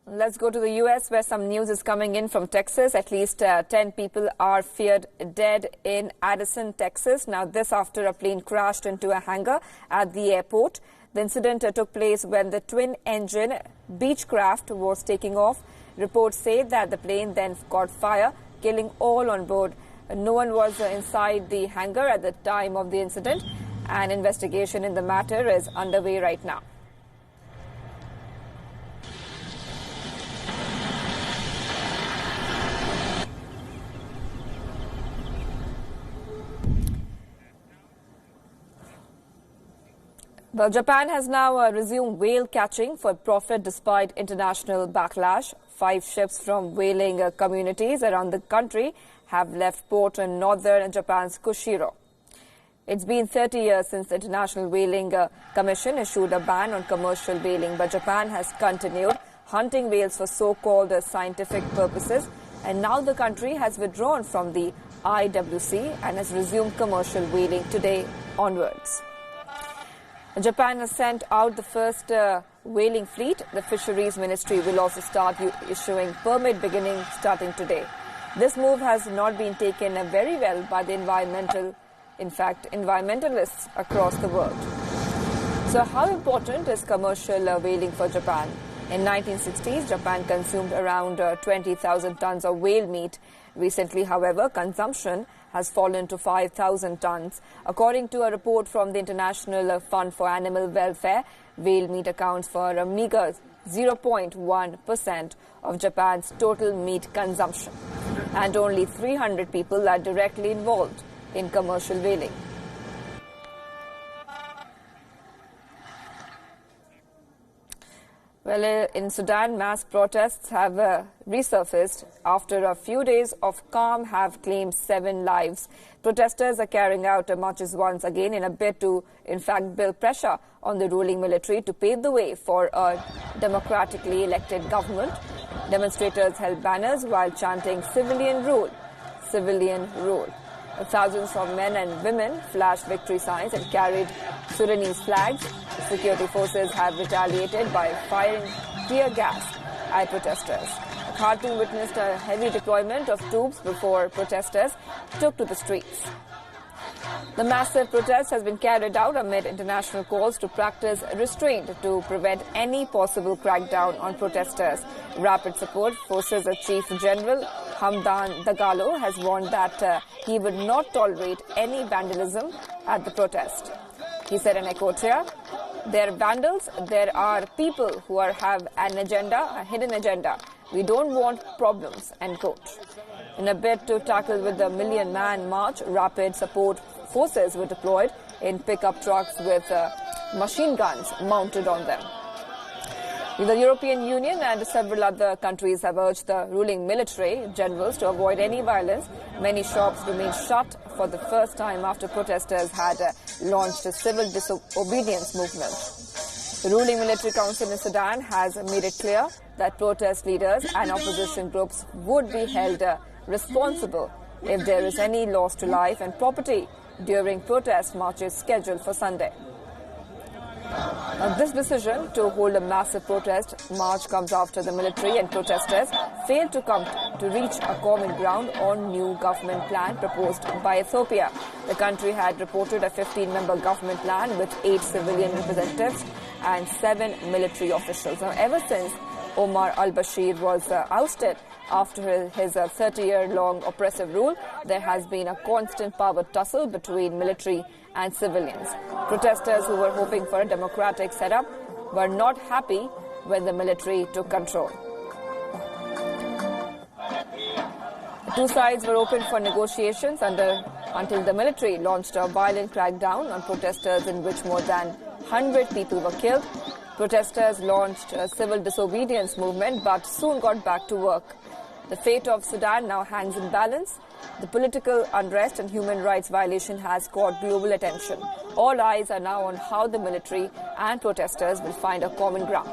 Let's go to the U.S., where some news is coming in from Texas. At least 10 people are feared dead in Addison, Texas. Now, this after a plane crashed into a hangar at the airport. The incident took place when the twin-engine Beechcraft was taking off. Reports say that the plane then caught fire, killing all on board. No one was inside the hangar at the time of the incident. An investigation in the matter is underway right now. Well, Japan has now resumed whale catching for profit despite international backlash. 5 ships from whaling communities around the country have left port in northern Japan's Kushiro. It's been 30 years since the International Whaling Commission issued a ban on commercial whaling, but Japan has continued hunting whales for so-called scientific purposes, and now the country has withdrawn from the IWC and has resumed commercial whaling today onwards. Japan has sent out the first whaling fleet. The Fisheries Ministry will also start issuing permit beginning starting today. This move has not been taken very well by the environmentalists across the world. So how important is commercial whaling for Japan? In 1960s, Japan consumed around 20,000 tons of whale meat. Recently, however, consumption has fallen to 5,000 tons. According to a report from the International Fund for Animal Welfare, whale meat accounts for a meager 0.1% of Japan's total meat consumption. And only 300 people are directly involved in commercial whaling. Well, in Sudan, mass protests have resurfaced after a few days of calm have claimed 7 lives. Protesters are carrying out marches once again in a bid to, in fact, build pressure on the ruling military to pave the way for a democratically elected government. Demonstrators held banners while chanting "Civilian rule, civilian rule." Thousands of men and women flashed victory signs and carried Sudanese flags. Security forces have retaliated by firing tear gas at protesters. Khartoum witnessed a heavy deployment of troops before protesters took to the streets. The massive protest has been carried out amid international calls to practice restraint to prevent any possible crackdown on protesters. Rapid Support Forces Chief General Hamdan Dagalo has warned that he would not tolerate any vandalism at the protest. He said in Equatorial, "There are vandals, there are people who have an agenda, a hidden agenda. We don't want problems," end quote. In a bid to tackle with the Million-Man March, Rapid Support Forces were deployed in pickup trucks with machine guns mounted on them. The European Union and several other countries have urged the ruling military generals to avoid any violence. Many shops remain shut for the first time after protesters had launched a civil disobedience movement. The ruling military council in Sudan has made it clear that protest leaders and opposition groups would be held responsible if there is any loss to life and property during protest marches scheduled for Sunday. Now, this decision to hold a massive protest march comes after the military and protesters failed to reach a common ground on new government plan proposed by Ethiopia. The country had reported a 15-member government plan with 8 civilian representatives and 7 military officials. Now, ever since Omar al-Bashir was ousted after his 30-year-long oppressive rule, there has been a constant power tussle between military and civilians. Protesters who were hoping for a democratic setup were not happy when the military took control. The two sides were open for negotiations until the military launched a violent crackdown on protesters in which more than 100 people were killed. Protesters launched a civil disobedience movement but soon got back to work. The fate of Sudan now hangs in balance. The political unrest and human rights violation has caught global attention. All eyes are now on how the military and protesters will find a common ground.